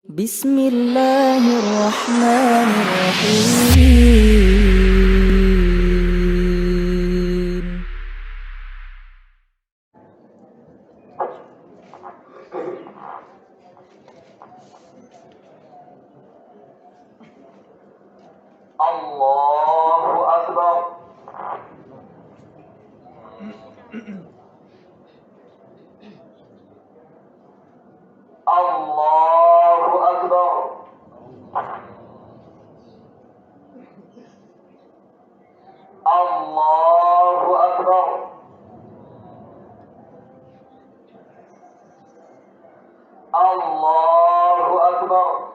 بسم الله الرحمن الرحيم. الله أكبر. الله أكبر. الله أكبر. الله أكبر.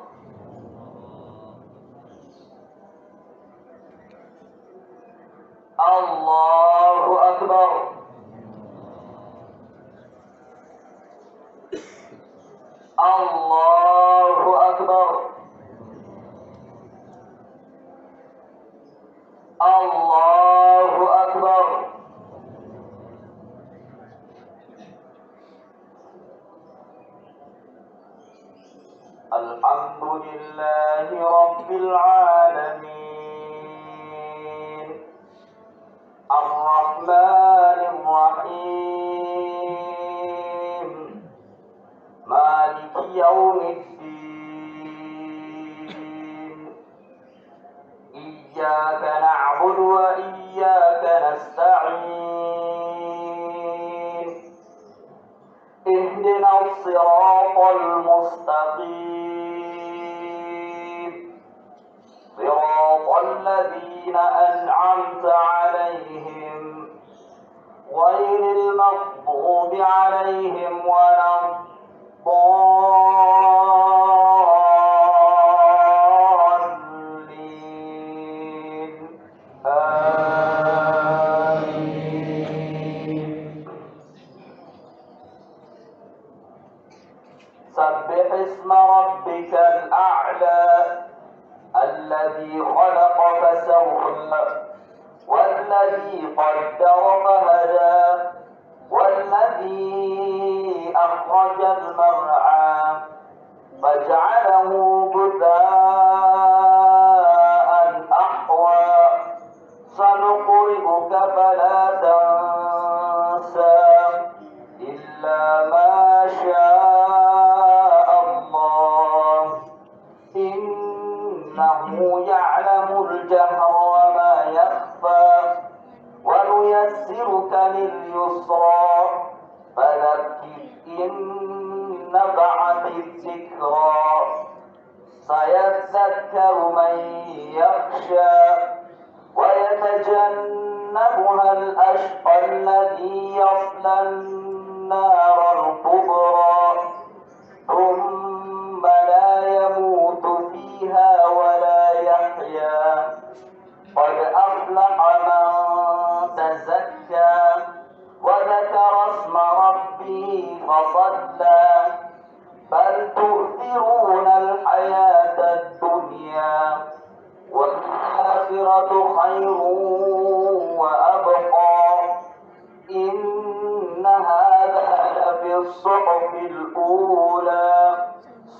الله أكبر. الله أكبر. الله أكبر. الحمد لله رب العالمين الرحمن الرحيم مالك يوم الدين إياك نعبد وإياك نستعين اهدنا الصراط المستقيم صراط الذين أنعمت عليهم غير المغضوب عليهم ولا الضالين آمين. سبح اسم ربك الأعلى الذي خلق فسوى والذي قدر فهدى والذي أخرج المرعى فجعله غثاء أحوى سنقرئك فلا تنسى إلا ما شاء الله إنه يعلم الجهر وما يخفى ونيسرك لليسرى فذكر إن نفعت الذكرى سيذكر من يخشى ويتجنبها الأشقى الذي يصلى النار الكبرى ثم لا يموت فيها ولا يحيا قد أفلح من تزكى وذكر اسم ربه فصلى بل تؤثرون الحياة الدنيا والآخرة خير وأبقى إن هذا لفي الصحف الأولى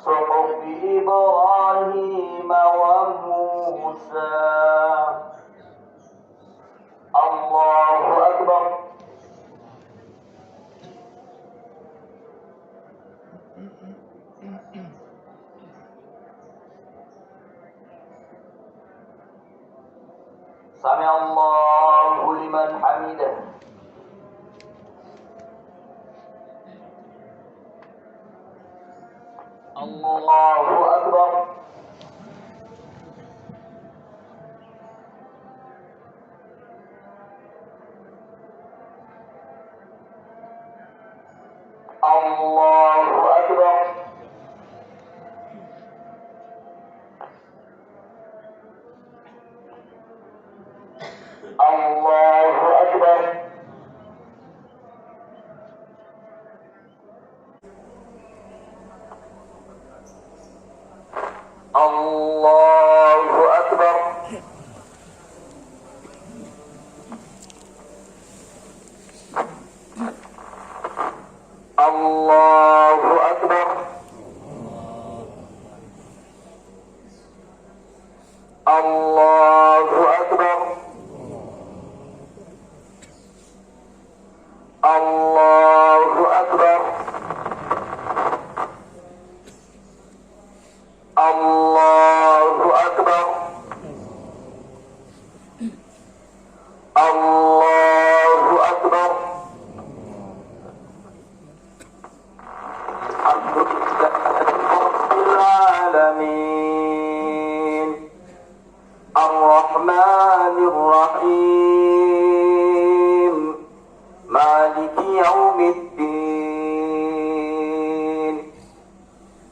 صحف إبراهيم وموسى. الله أكبر. سمع الله لمن حمده. الله أكبر. الله أكبر. الله أكبر. الله أكبر. الله أكبر. الله أكبر الله أكبر الله أكبر الله أكبر الحمد لله رب العالمين الرحمن الرحيم مالك يوم الدين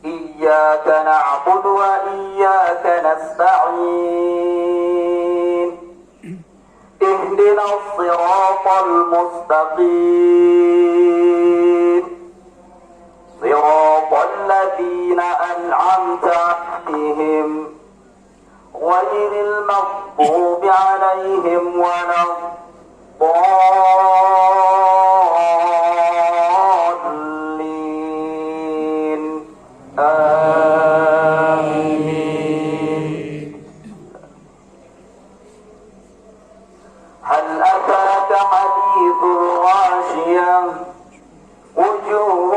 إياك نعبد وإياك نستعين اهدنا الصراط المستقيم صراط الذين أنعمت عليهم غير المغضوب عليهم ولا الضالين آمين. هل أتاك حديث الغاشية وجوه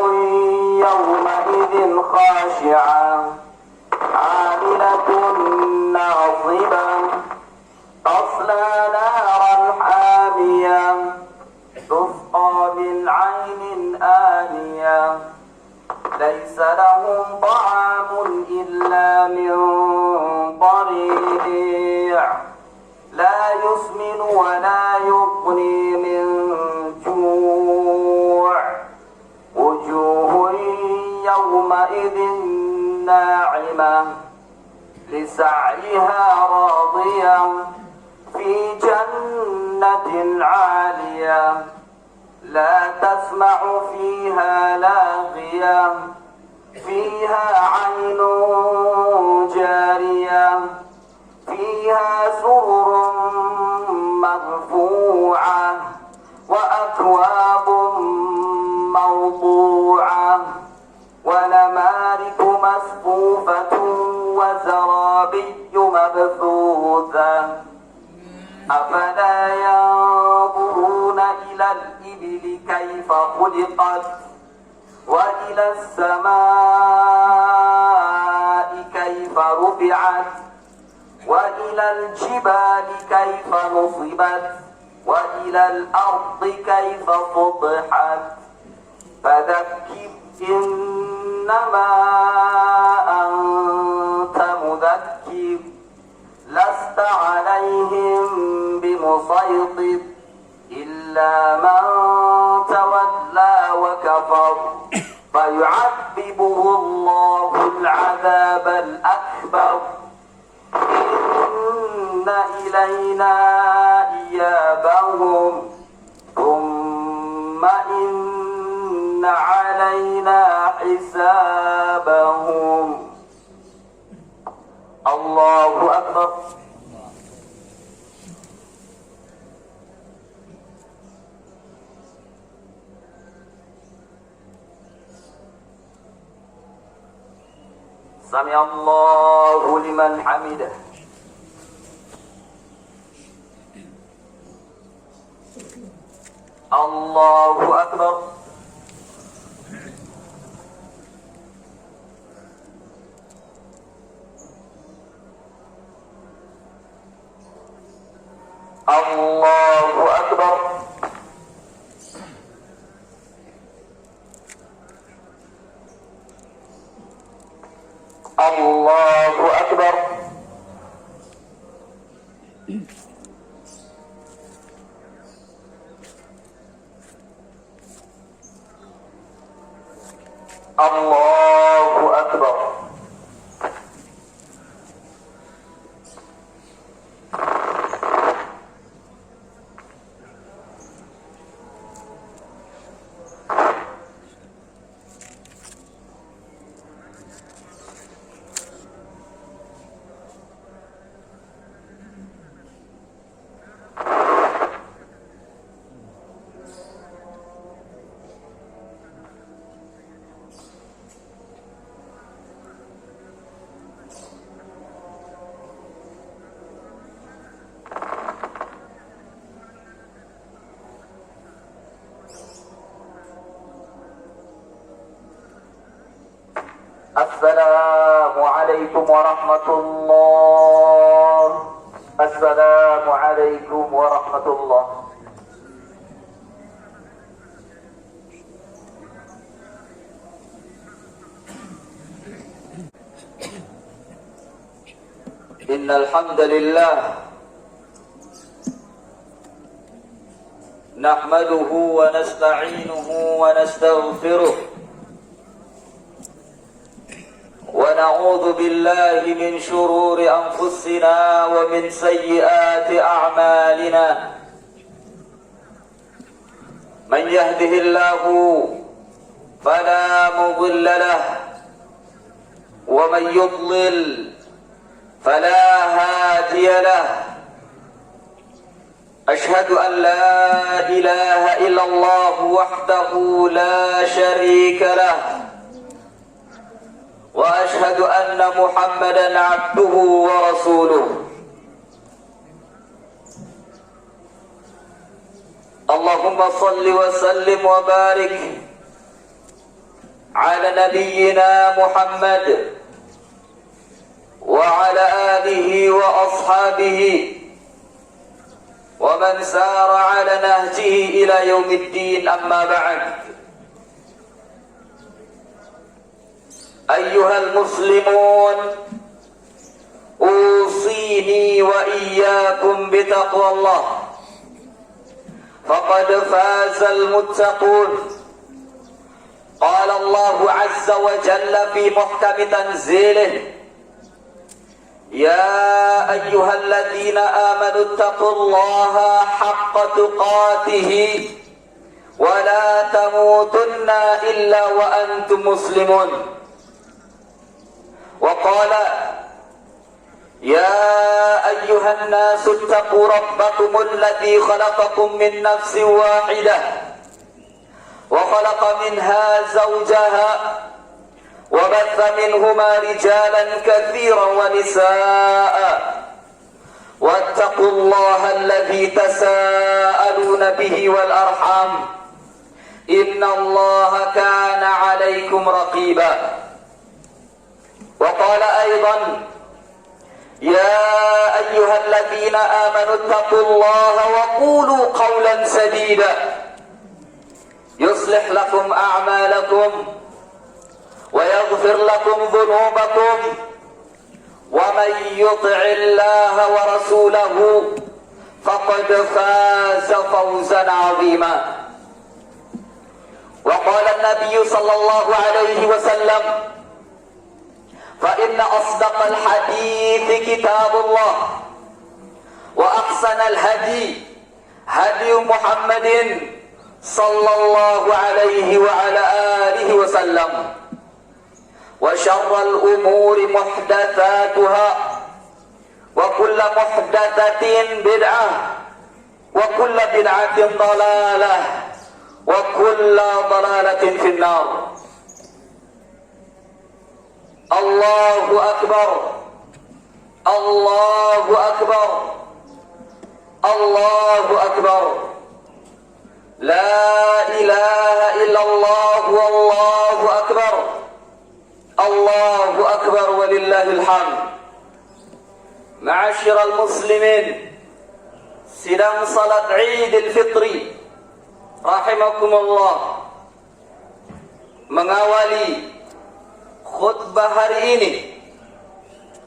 يومئذ خاشعة عاملة ناصبة تصلى نارا حامية تسقى من عين آنية ليس لهم طعام إلا من ضريع لا يسمن ولا يغني من جوع وجوه يومئذ ناعمة لسعيها راضية في جنة عالية لا تسمع فيها لاغية فيها عين جارية فيها سرر مرفوعة وأكواب موضوعة ونمارق مصفوفة وزرابي مبثوثة أفلا ينظرون إلى الإبل كيف خلقت وإلى السماء كيف رفعت وإلى الجبال كيف نصبت وإلى الأرض كيف سطحت فذكر إنما أنت مذكر لست عليهم بمسيطر إلا من تولى وكفر فيعذبه الله العذاب الأكبر إن إلينا إيابهم ثم إن علينا حسابهم. الله أكبر. سمع الله لمن حمده. الله أكبر. الله أكبر. الله أكبر. الله أكبر. السلام عليكم ورحمة الله. السلام عليكم ورحمة الله. إن الحمد لله نحمده ونستعينه ونستغفره ونعوذ بالله من شرور أنفسنا ومن سيئات أعمالنا. من يهده الله فلا مضل له ومن يضلل فلا هادي له. أشهد أن لا إله إلا الله وحده لا شريك له، وأشهد أن محمدا عبده ورسوله. اللهم صل وسلم وبارك على نبينا محمد وعلى آله وأصحابه ومن سار على نهجه إلى يوم الدين. أما بعد، أيها المسلمون، أوصيني وإياكم بتقوى الله، فقد فاز المتقون. قال الله عز وجل في محكم تنزيله: يا أيها الذين آمنوا اتقوا الله حق تقاته ولا تموتن إلا وأنتم مسلمون. وقال: يا أيها الناس اتقوا ربكم الذي خلقكم من نفس واحدة وخلق منها زوجها وبث منهما رجالا كثيرا ونساء، واتقوا الله الذي تساءلون به والأرحام، إن الله كان عليكم رقيبا. وقال أيضا: يا أيها الذين آمنوا اتقوا الله وقولوا قولا سديدا يصلح لكم أعمالكم ويغفر لكم ذنوبكم، ومن يطع الله ورسوله فقد فاز فوزا عظيما. وقال النبي صلى الله عليه وسلم: فإن أصدق الحديث كتاب الله، وأحسن الهدي هدي محمد صلى الله عليه وعلى آله وسلم، وشر الأمور محدثاتها، وكل محدثة بدعة، وكل بدعة ضلالة، وكل ضلالة في النار. الله أكبر، الله أكبر، الله أكبر، لا إله إلا الله، والله أكبر، الله أكبر ولله الحمد. Ma'asyiral muslimin, sidang salat Idul Fitri rahimakumullah, mengawali khutbah hari ini,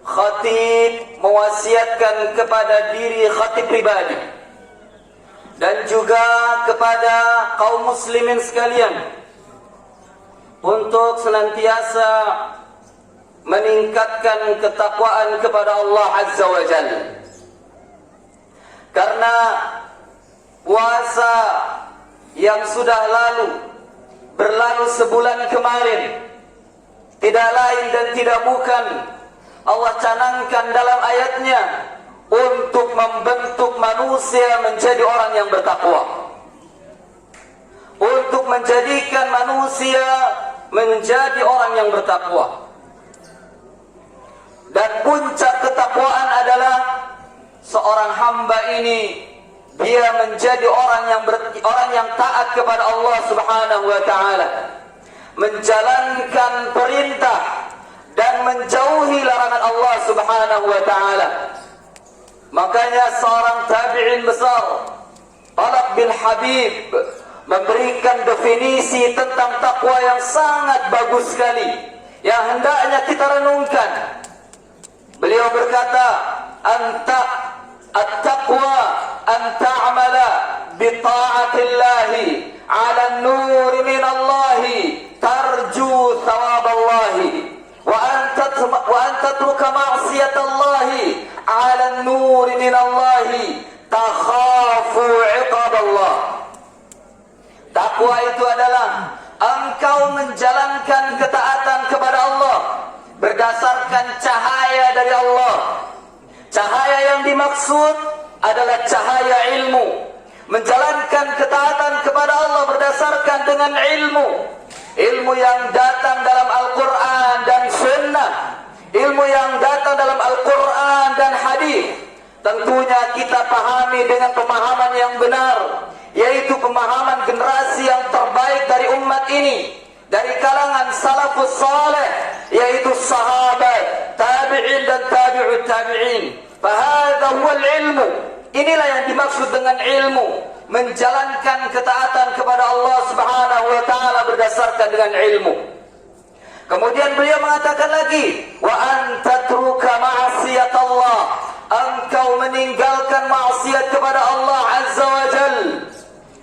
khatib mewasiatkan kepada diri khatib pribadi dan juga kepada kaum muslimin sekalian untuk senantiasa meningkatkan ketakwaan kepada Allah Azza wa Jalla. Karena puasa yang sudah berlalu sebulan kemarin, tidak lain dan tidak bukan Allah canangkan dalam ayatnya untuk membentuk manusia menjadi orang yang bertakwa, untuk menjadikan manusia menjadi orang yang bertakwa. Dan puncak ketakwaan adalah seorang hamba ini dia menjadi orang yang taat kepada Allah Subhanahu wa taala, menjalankan perintah dan menjauhi larangan Allah Subhanahu wa taala. Makanya seorang tabi'in besar, Talaq bin Habib, memberikan definisi tentang takwa yang sangat bagus sekali, yang hendaknya kita renungkan. Beliau berkata, at-taqwa an ta'amala bi ta'atillahi 'ala an-nur min Allah tarju thawab Allah wa an tatruka ma'siyatallahi 'ala an-nur min Allah takhafu 'iqab Allah. Takwa itu adalah engkau menjalankan ketaatan kepada Allah berdasarkan cahaya dari Allah. Cahaya yang dimaksud adalah cahaya ilmu. Menjalankan ketaatan kepada Allah berdasarkan dengan ilmu. Ilmu yang datang dalam Al-Quran dan Sunnah. Ilmu yang datang dalam Al-Quran dan Hadis. Tentunya kita pahami dengan pemahaman yang benar, yaitu pemahaman generasi yang terbaik dari umat ini, dari kalangan salafus saleh, yaitu sahabat, tabi'in dan tabi'ut tabi'in. Fahadha huwal ilmu. Inilah yang dimaksud dengan ilmu, menjalankan ketaatan kepada Allah Subhanahu wa taala berdasarkan dengan ilmu. Kemudian beliau mengatakan lagi, wa an tatruka ma'siyatallah, engkau meninggalkan maksiat kepada Allah Azza wa Jalla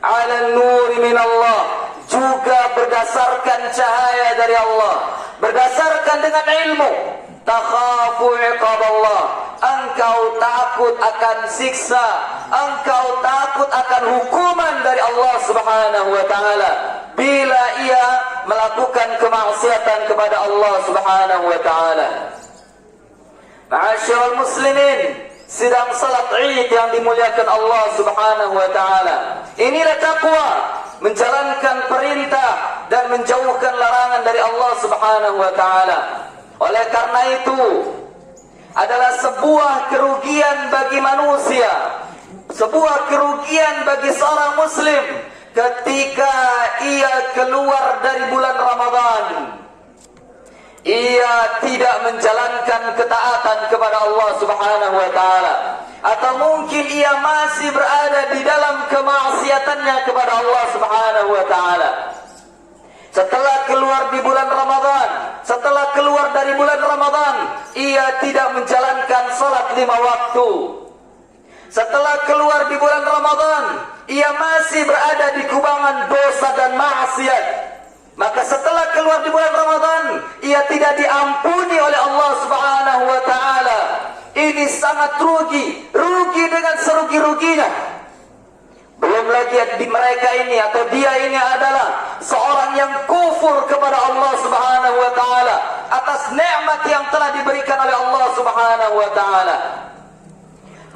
'ala an-nur min Allah, juga berdasarkan cahaya dari Allah, berdasarkan dengan ilmu. Takhafu 'iqab Allah, engkau takut akan siksa, engkau takut akan hukuman dari Allah Subhanahu wa taala bila ia melakukan kemaksiatan kepada Allah Subhanahu wa taala. Ma'asyiral muslimin, sidang salat Id yang dimuliakan Allah Subhanahu wa taala. Inilah takwa, menjalankan perintah dan menjauhkan larangan dari Allah Subhanahu wa taala. Oleh karena itu, adalah sebuah kerugian bagi manusia, sebuah kerugian bagi seorang muslim ketika ia keluar dari bulan Ramadan, ia tidak menjalankan ketaatan kepada Allah Subhanahu wa taala, atau mungkin ia masih berada di dalam kemaksiatannya kepada Allah Subhanahu wa taala. Setelah keluar di bulan Ramadan, setelah keluar dari bulan Ramadan, ia tidak menjalankan salat 5 waktu. Setelah keluar di bulan Ramadan, ia masih berada di kubangan dosa dan maksiat. Maka setelah keluar di bulan Ramadan, ia tidak diampuni oleh Allah Subhanahu wa taala. Ini sangat rugi, rugi dengan serugi-ruginya. Belum lagi di mereka ini atau dia ini adalah seorang yang kufur kepada Allah Subhanahu wa taala atas nikmat yang telah diberikan oleh Allah Subhanahu wa taala.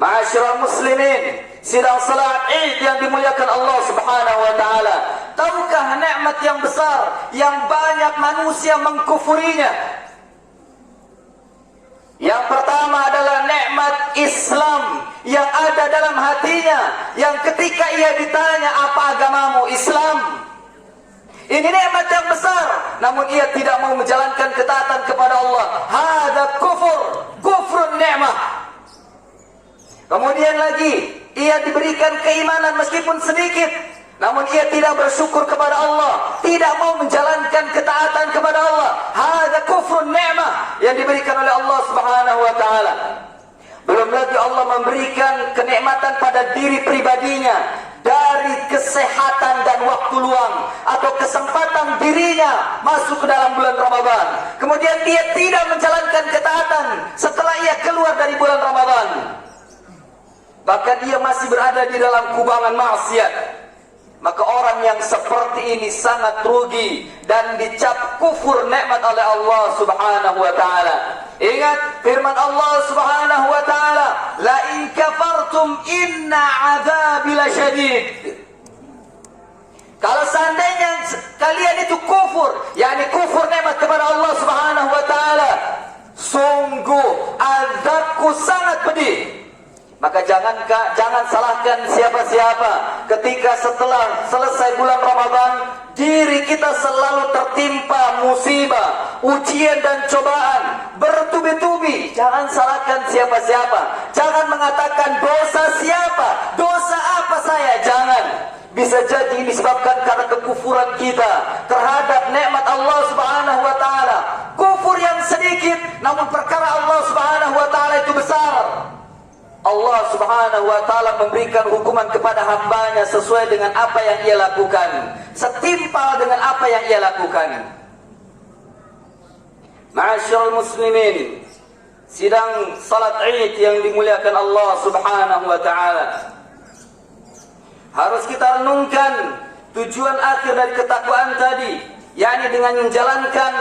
Ma'asyiral muslimin, sidang salat Id yang dimuliakan Allah Subhanahu wa taala. Tahukah nikmat yang besar yang banyak manusia mengkufurinya? Yang pertama adalah nikmat Islam yang ada dalam hatinya, yang ketika ia ditanya, apa agamamu? Islam. Ini nikmat yang besar, namun ia tidak mau menjalankan ketaatan kepada Allah. Hada kufur, kufrun ni'mah. Kemudian lagi, ia diberikan keimanan meskipun sedikit, namun ia tidak bersyukur kepada Allah, tidak mau menjalankan ketaatan kepada Allah. Hada kufrun ni'mah yang diberikan oleh Allah Subhanahu wa taala. Belum lagi Allah memberikan kenikmatan pada diri pribadinya dari kesehatan dan waktu luang atau kesempatan dirinya masuk ke dalam bulan Ramadan. Kemudian dia tidak menjalankan ketaatan setelah ia keluar dari bulan Ramadan. Bahkan dia masih berada di dalam kubangan maksiat. Maka orang yang seperti ini sangat rugi dan dicap kufur nikmat oleh Allah Subhanahu wa taala. Ingat firman Allah Subhanahu wa taala, la in kafartum inna adzabi lasyadid. Kalau seandainya kalian itu kufur, yakni kufur nikmat kepada Allah Subhanahu wa taala, sungguh azabku sangat pedih. Maka jangan salahkan siapa-siapa ketika setelah selesai bulan Ramadan diri kita selalu tertimpa musibah, ujian dan cobaan bertubi-tubi. Jangan salahkan siapa-siapa. Jangan mengatakan dosa siapa, dosa apa saya. Jangan. Bisa jadi disebabkan karena kekufuran kita terhadap nikmat Allah Subhanahu wa taala. Kufur yang sedikit, namun perkara Allah Subhanahu wa taala itu besar. Allah Subhanahu wa taala memberikan hukuman kepada hambanya sesuai dengan apa yang ia lakukan, setimpal dengan apa yang ia lakukan. Ma'asyiral muslimin, sidang salat Id yang dimuliakan Allah Subhanahu wa taala, harus kita renungkan tujuan akhir dari ketakwaan tadi, yakni dengan menjalankan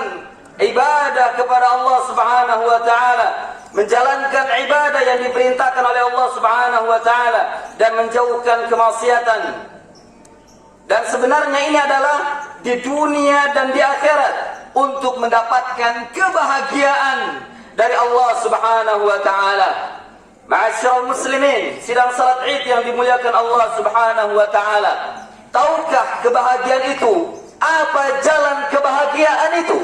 ibadah kepada Allah Subhanahu wa taala, menjalankan ibadah yang diperintahkan oleh Allah Subhanahu wa taala dan menjauhkan kemaksiatan. Dan sebenarnya ini adalah di dunia dan di akhirat untuk mendapatkan kebahagiaan dari Allah Subhanahu wa taala. Ma'asyiral muslimin, sidang salat Id yang dimuliakan Allah Subhanahu wa taala, tahukah kebahagiaan itu? Apa jalan kebahagiaan itu?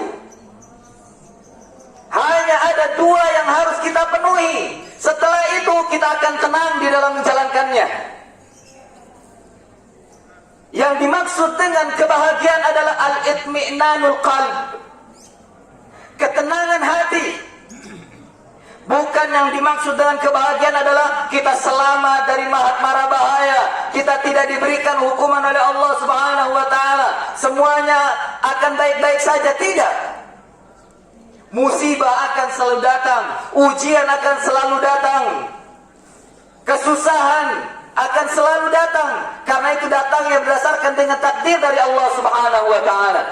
Hanya ada dua yang harus kita penuhi. Setelah itu kita akan tenang di dalam menjalankannya. Yang dimaksud dengan kebahagiaan adalah al-itmi'nanul qalb, ketenangan hati. Bukan yang dimaksud dengan kebahagiaan adalah kita selamat dari mara bahaya, kita tidak diberikan hukuman oleh Allah Subhanahu wa taala, semuanya akan baik-baik saja. Tidak. Musibah akan selalu datang, ujian akan selalu datang, kesusahan akan selalu datang, karena itu datangnya berdasarkan dengan takdir dari Allah Subhanahu wa taala.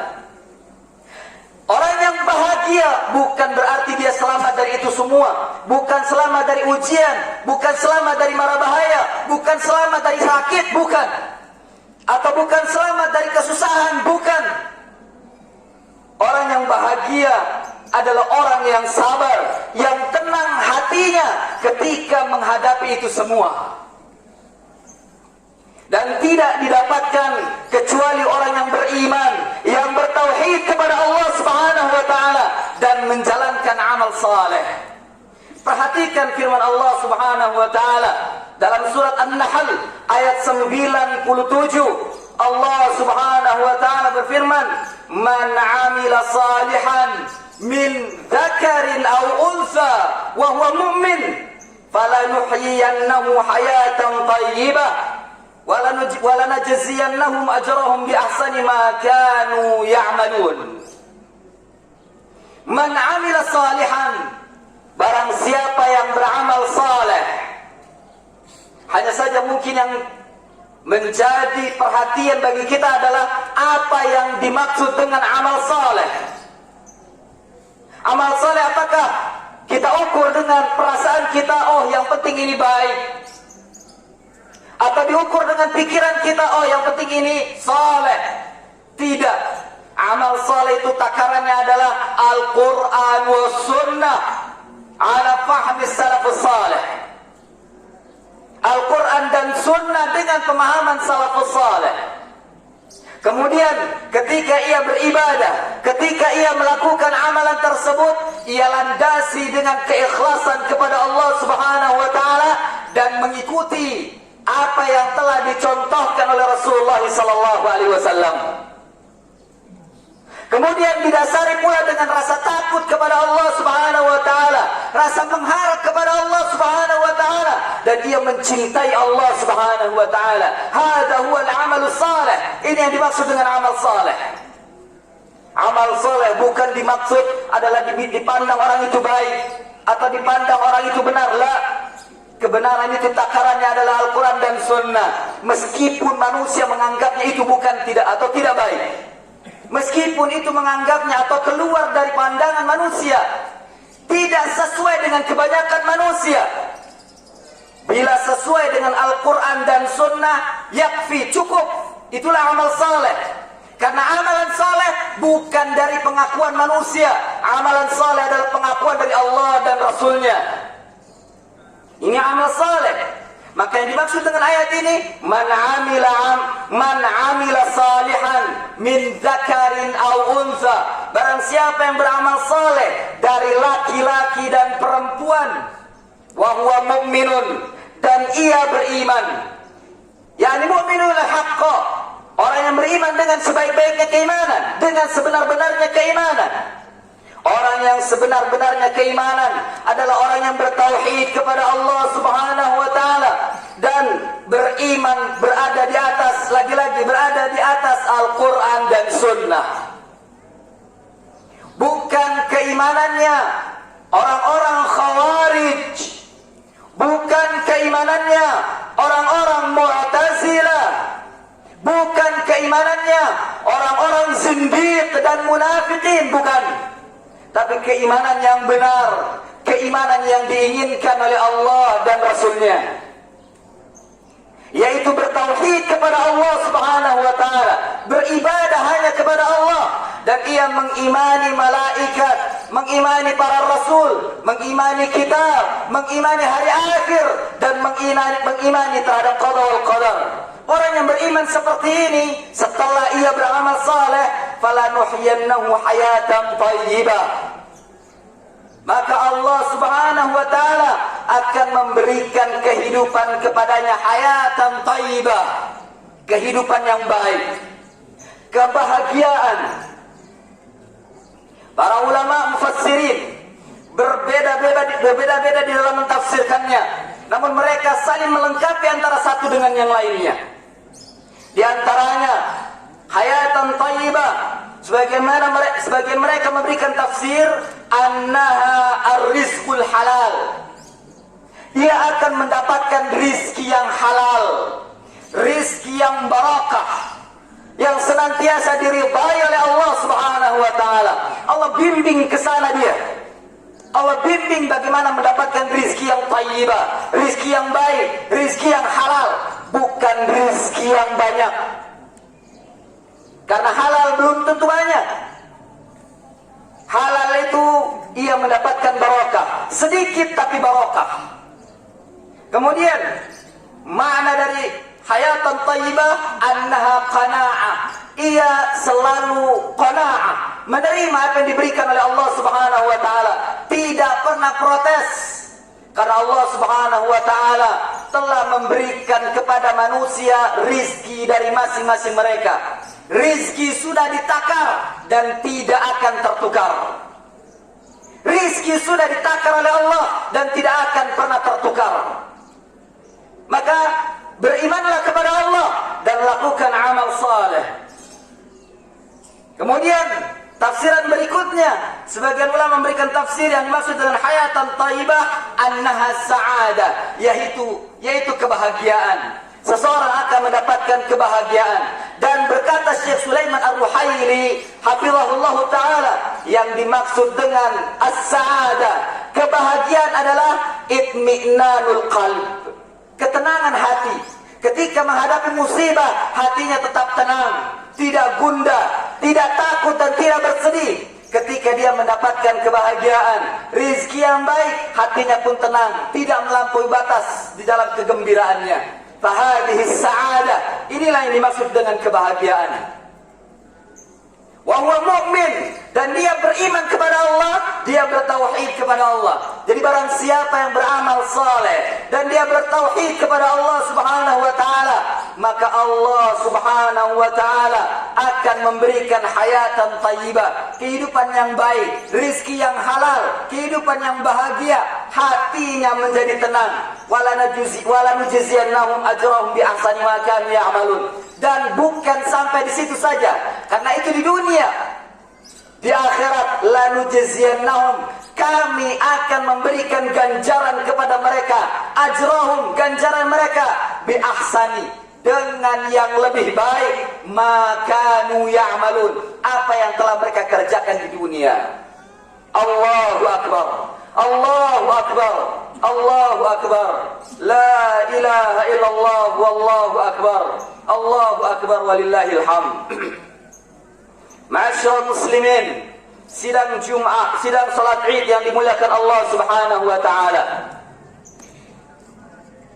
Orang yang bahagia bukan berarti dia selamat dari itu semua, bukan selamat dari ujian, bukan selamat dari mara bahaya, bukan selamat dari sakit, bukan, atau bukan selamat dari kesusahan, bukan. Orang yang bahagia adalah orang yang sabar, yang tenang hatinya ketika menghadapi itu semua. Dan tidak didapatkan kecuali orang yang beriman, yang bertauhid kepada Allah Subhanahu wa taala dan menjalankan amal saleh. Perhatikan firman Allah Subhanahu wa taala dalam surat An-Nahl ayat 97. Allah Subhanahu wa taala berfirman, "Man 'amila salihan min dzakarin aw untha wa huwa mu'min falanuhyiyannahu hayatan thayyibah walanajziyannahum ajrahum bi ahsani ma kanu ya'malun." Man 'amila salihan, barang siapa yang beramal saleh. Hanya saja mungkin yang menjadi perhatian bagi kita adalah apa yang dimaksud dengan amal saleh. Amal saleh apakah kita ukur dengan perasaan kita, oh yang penting ini baik, atau diukur dengan pikiran kita, oh yang penting ini saleh? Tidak. Amal saleh itu takarannya adalah Al-Quran wa Sunnah ala fahmi salafus saleh. Al-Quran dan Sunnah dengan pemahaman salafus saleh. Kemudian ketika ia beribadah, ketika ia melakukan amalan tersebut, ia landasi dengan keikhlasan kepada Allah Subhanahu wa taala dan mengikuti apa yang telah dicontohkan oleh Rasulullah sallallahu alaihi wasallam. Kemudian didasari pula dengan rasa takut kepada Allah Subhanahu wa taala, rasa mengharap kepada Allah Subhanahu wa taala, dan dia mencintai Allah Subhanahu wa taala. Hadza huwa al-amalus salih. Ini yang dimaksud dengan amal saleh. Amal saleh bukan dimaksud adalah dipandang orang itu baik atau dipandang orang itu benar. La. Kebenaran itu takarannya adalah Al-Quran dan Sunnah. Meskipun manusia menganggapnya itu bukan tidak atau tidak baik, meskipun itu menganggapnya atau keluar dari pandangan manusia, tidak sesuai dengan kebanyakan manusia, bila sesuai dengan Al-Quran dan Sunnah, yakfi, cukup. Itulah amal saleh. Karena amalan saleh bukan dari pengakuan manusia. Amalan saleh adalah pengakuan dari Allah dan Rasulnya. Ini amal saleh. Maka yang dimaksud dengan ayat ini, man amila salihan min dzakarin aw untha, barang siapa yang beramal saleh dari laki-laki dan perempuan, wa huwa mu'minun, dan ia beriman, yakni mu'minul haqqa, orang yang beriman dengan sebaik-baiknya keimanan, dengan sebenar-benarnya keimanan. Orang yang sebenar-benarnya keimanan adalah orang yang bertauhid kepada Allah Subhanahu wa taala dan beriman berada di atas, lagi-lagi berada di atas Al-Qur'an dan Sunnah. Bukan keimanannya orang-orang Khawarij, bukan keimanannya orang-orang Mu'tazilah, bukan keimanannya orang-orang zindiq dan munafikin, bukan. Tapi keimanan yang benar, keimanan yang diinginkan oleh Allah dan Rasulnya, yaitu bertauhid kepada Allah Subhanahu wa ta'ala, beribadah hanya kepada Allah, dan ia mengimani malaikat, mengimani para rasul, mengimani kitab, mengimani hari akhir, dan mengimani terhadap qada wal qadar. Orang yang beriman seperti ini, setelah ia beramal saleh, falanuhyiyannahu hayatan thayyibah, maka Allah Subhanahu wa taala akan memberikan kehidupan kepadanya, hayatan thayyibah, kehidupan yang baik, kebahagiaan. Para ulama mufassirin berbeda-beda di dalam mentafsirkannya, namun mereka saling melengkapi antara satu dengan yang lainnya. Di antaranya hayatan thayyibah, sebagian mereka memberikan tafsir annaha ar-rizqul halal. Ia akan mendapatkan rizki yang halal, rizki yang barakah, yang senantiasa diridhai oleh Allah Subhanahu wa taala. Allah bimbing ke sana dia. Allah bimbing bagaimana mendapatkan rizki yang thayyibah, rizki yang baik, rizki yang halal, bukan rizki yang banyak. Karena halal belum tentu banyak. Halal itu ia mendapatkan barokah, sedikit tapi barokah. Kemudian makna dari hayatan thayyibah annaha qana'ah. Ia selalu qana'ah, menerima apa yang diberikan oleh Allah Subhanahu wa taala, tidak pernah protes. Karena Allah Subhanahu wa taala telah memberikan kepada manusia rizki dari masing-masing mereka. Rizki sudah ditakar dan tidak akan tertukar. Rizki sudah ditakar oleh Allah dan tidak akan pernah tertukar. Maka berimanlah kepada Allah dan lakukan amal saleh. Kemudian tafsiran berikutnya, sebagian ulama memberikan tafsir yang dimaksud dengan hayatan thayyibah annaha sa'adah, yaitu kebahagiaan. Seseorang akan mendapatkan kebahagiaan. Dan berkata Syekh Sulaiman Ar-Ruhaili hafizahullah ta'ala, yang dimaksud dengan as-sa'adah, kebahagiaan adalah itmi'nanul qalb, ketenangan hati. Ketika menghadapi musibah, hatinya tetap tenang, tidak gundah, tidak takut dan tidak bersedih. Ketika dia mendapatkan kebahagiaan, rizki yang baik, hatinya pun tenang, tidak melampaui batas di dalam kegembiraannya. Fahadhihi sa'adah, inilah yang dimaksud dengan kebahagiaan. Wa huwa mu'min, dan dia beriman kepada Allah, dia bertauhid kepada Allah. Jadi barang siapa yang beramal saleh dan dia bertauhid kepada Allah Subhanahu wa taala, maka Allah Subhanahu wa taala akan memberikan hayatan thayyibah, kehidupan yang baik, rizki yang halal, kehidupan yang bahagia, hatinya menjadi tenang. Wala nujziyannahum ajrahum bi ahsani ma kanu ya'malun. Dan bukan sampai di situ saja, karena itu di dunia. Di akhirat, lanujziyannahum, kami akan memberikan ganjaran kepada mereka, ajrahum, ganjaran mereka, bi ahsani, dengan yang lebih baik, ma kanu ya'malun, apa yang telah mereka kerjakan di dunia. Allahu akbar, Allahu akbar, Allahu akbar, la ilaha illallah, wallahu akbar, Allahu akbar, walillahil hamd. Ma'asyiral muslimin, sidang Jumat, sidang salat Id yang dimuliakan Allah Subhanahu wa taala.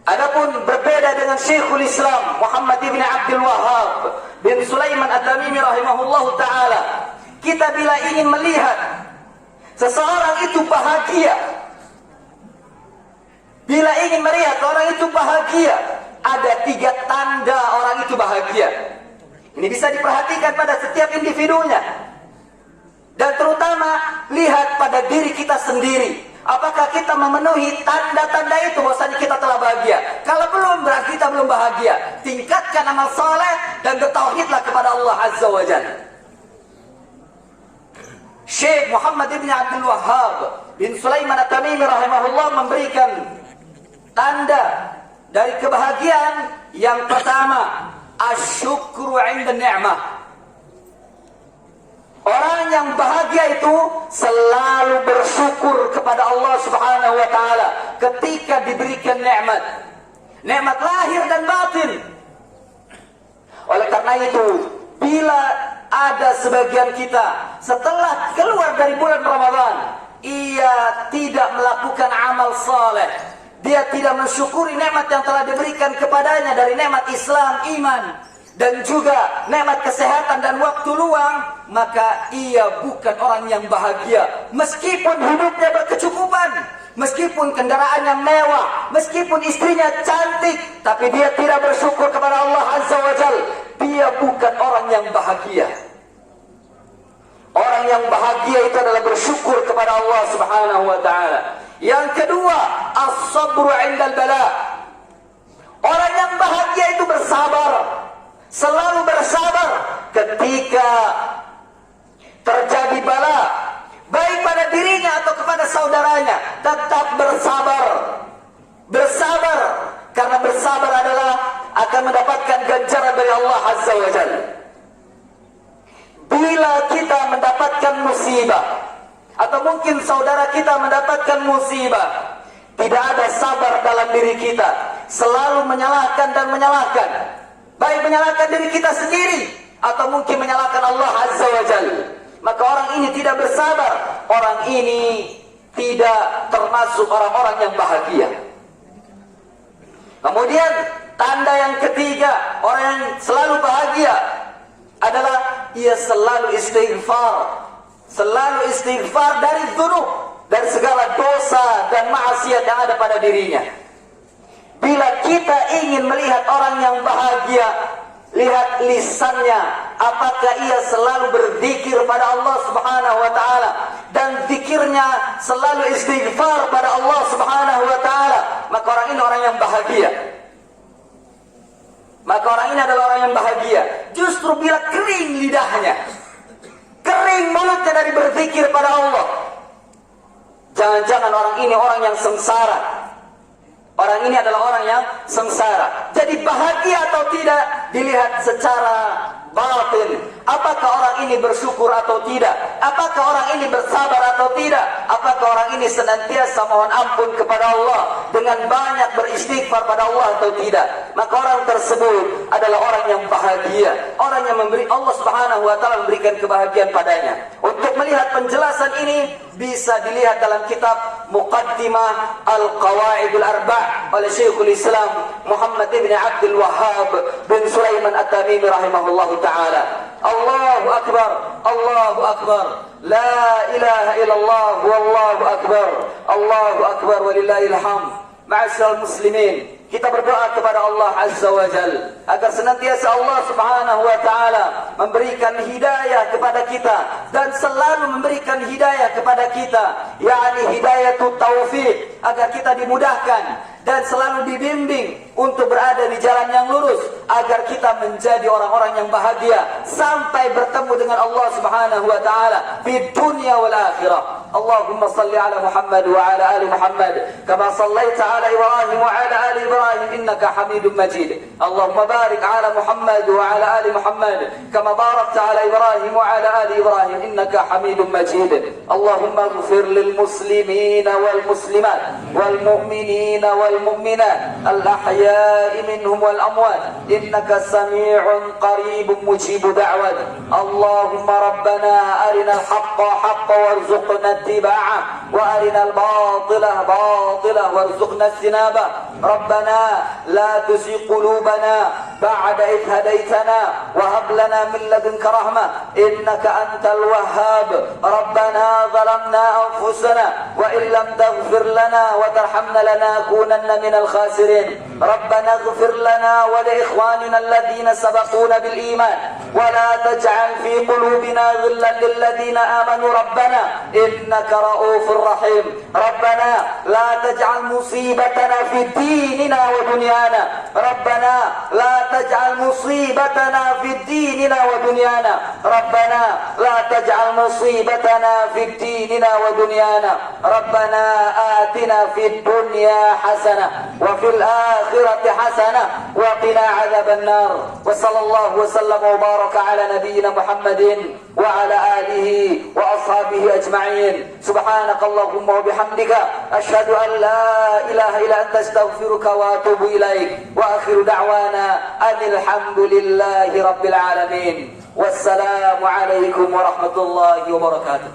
Adapun berbeda dengan Syekhul Islam Muhammad ibn Abdul Wahhab bin Sulaiman At-Tamimi rahimahullahu taala, kita bila ingin melihat seseorang itu bahagia, bila ingin melihat orang itu bahagia, ada 3 tanda orang itu bahagia. Ini bisa diperhatikan pada setiap individunya. Dan terutama lihat pada diri kita sendiri. Apakah kita memenuhi tanda-tanda itu bahwasanya kita telah bahagia? Kalau belum, berarti kita belum bahagia. Tingkatkan amal saleh dan bertauhidlah kepada Allah Azza wa Jalla. Syekh Muhammad ibn Abdul Wahhab bin Sulaiman At-Tamimi rahimahullah memberikan tanda dari kebahagiaan. Yang pertama, asyukru 'inda ni'mah. Orang yang bahagia itu selalu bersyukur kepada Allah Subhanahu wa taala ketika diberikan nikmat. Nikmat lahir dan batin. Oleh karena itu, bila ada sebagian kita setelah keluar dari bulan Ramadan, ia tidak melakukan amal saleh, dia tidak mensyukuri nikmat yang telah diberikan kepadanya dari nikmat Islam, iman, dan juga nikmat kesehatan dan waktu luang, maka ia bukan orang yang bahagia. Meskipun hidupnya berkecukupan, meskipun kendaraannya mewah, meskipun istrinya cantik, tapi dia tidak bersyukur kepada Allah Azza wa Jalla. Dia bukan orang yang bahagia. Orang yang bahagia itu adalah bersyukur kepada Allah Subhanahu wa taala. Yang kedua, as-sabru 'indal bala. Orang yang bahagia itu bersabar. Selalu bersabar ketika terjadi bala, baik pada dirinya atau kepada saudaranya. Tetap bersabar. Bersabar, karena bersabar adalah akan mendapatkan ganjaran dari Allah Azza wa Jalla. Bila kita mendapatkan musibah, atau mungkin saudara kita mendapatkan musibah, tidak ada sabar dalam diri kita, selalu menyalahkan dan menyalahkan, baik menyalahkan diri kita sendiri atau mungkin menyalahkan Allah Azza wa Jalla, maka orang ini tidak bersabar. Orang ini tidak termasuk orang-orang yang bahagia. Kemudian tanda yang ketiga, orang yang selalu bahagia adalah ia selalu istighfar. Selalu istighfar dari dzunub, dari segala dosa dan maksiat yang ada pada dirinya. Bila kita ingin melihat orang yang bahagia, lihat lisannya, apakah ia selalu berzikir pada Allah Subhanahu wa taala dan zikirnya selalu istighfar pada Allah Subhanahu wa taala, maka orang ini orang yang bahagia. Maka orang ini adalah orang yang bahagia. Justru bila kering lidahnya, kering mulutnya dari berzikir pada Allah, jangan-jangan orang ini orang yang sengsara. Orang ini adalah orang yang sengsara. Jadi bahagia atau tidak dilihat secara batin. Apakah orang ini bersyukur atau tidak? Apakah orang ini bersabar atau tidak? Apakah orang ini senantiasa mohon ampun kepada Allah dengan banyak beristighfar pada Allah atau tidak? Maka orang tersebut adalah orang yang bahagia. Orang yang memberi, Allah Subhanahu wa taala memberikan kebahagiaan padanya. Untuk melihat penjelasan ini bisa dilihat dalam kitab Muqaddimah Al-Qawaidul Arba' oleh Syekhul Islam Muhammad ibn Abdul Wahhab bin Sulaiman At-Tamimi rahimahullahu ta'ala. Allahu Akbar, Allahu Akbar, La ilaha illallah, Wallahu Akbar, Allahu Akbar, walillahil hamd. Ma'asyiral muslimin, kita berdoa kepada Allah Azza wa Jalla agar senantiasa Allah Subhanahu wa taala memberikan hidayah kepada kita dan selalu memberikan hidayah kepada kita, yakni hidayatut taufik, agar kita dimudahkan dan selalu dibimbing untuk berada di jalan yang lurus, agar kita menjadi orang-orang yang bahagia sampai bertemu dengan Allah Subhanahu wa taala di dunia wal akhirah. Allahumma salli ala Muhammad wa ala ali Muhammad kama sallaita ala Ibrahim wa ala ali Ibrahim innaka Hamidum Majid. Allahumma barik ala Muhammad wa ala ali Muhammad kama barakta ala Ibrahim wa ala ali Ibrahim innaka Hamidum Majid. Allahumma ighfir lil muslimin wal muslimat wal mu'minin wal mu'minat al ahya'i minhum wal amwat innaka sami'un qaribun mujibud da'wat. Allahumma rabbana arina al haqqa haqqan warzuqna اتباعه وأرنا الباطل باطلا وارزقنا اجتنابه. ربنا لا تزغ قلوبنا بعد إذ هديتنا وهب لنا من لدنك رحمة إنك أنت الوهاب. ربنا ظلمنا أنفسنا وإن لم تغفر لنا وترحمنا لنكونن من الخاسرين. ربنا اغفر لنا ولإخواننا الذين سبقونا بالإيمان ولا تجعل في قلوبنا غلا للذين آمنوا ربنا إنك رؤوف رحيم. ربنا لا تجعل مصيبتنا في ديننا ودنيانا. ربنا لا تجعل مصيبتنا في ديننا ودنيانا. ربنا لا تجعل مصيبتنا في ديننا ودنيانا. ربنا آتنا في الدنيا حسنة وفي الآخرة حسنة وقنا عذاب النار. وصلى الله وسلم وبارك على نبينا محمد وعلى آله وأصحابه أجمعين. سبحانك اللهم وبحمدك أشهد أن لا إله إلا أنت أستغفرك وأتوب إليك. وآخر دعوانا أن الحمد لله رب العالمين. والسلام عليكم ورحمة الله وبركاته.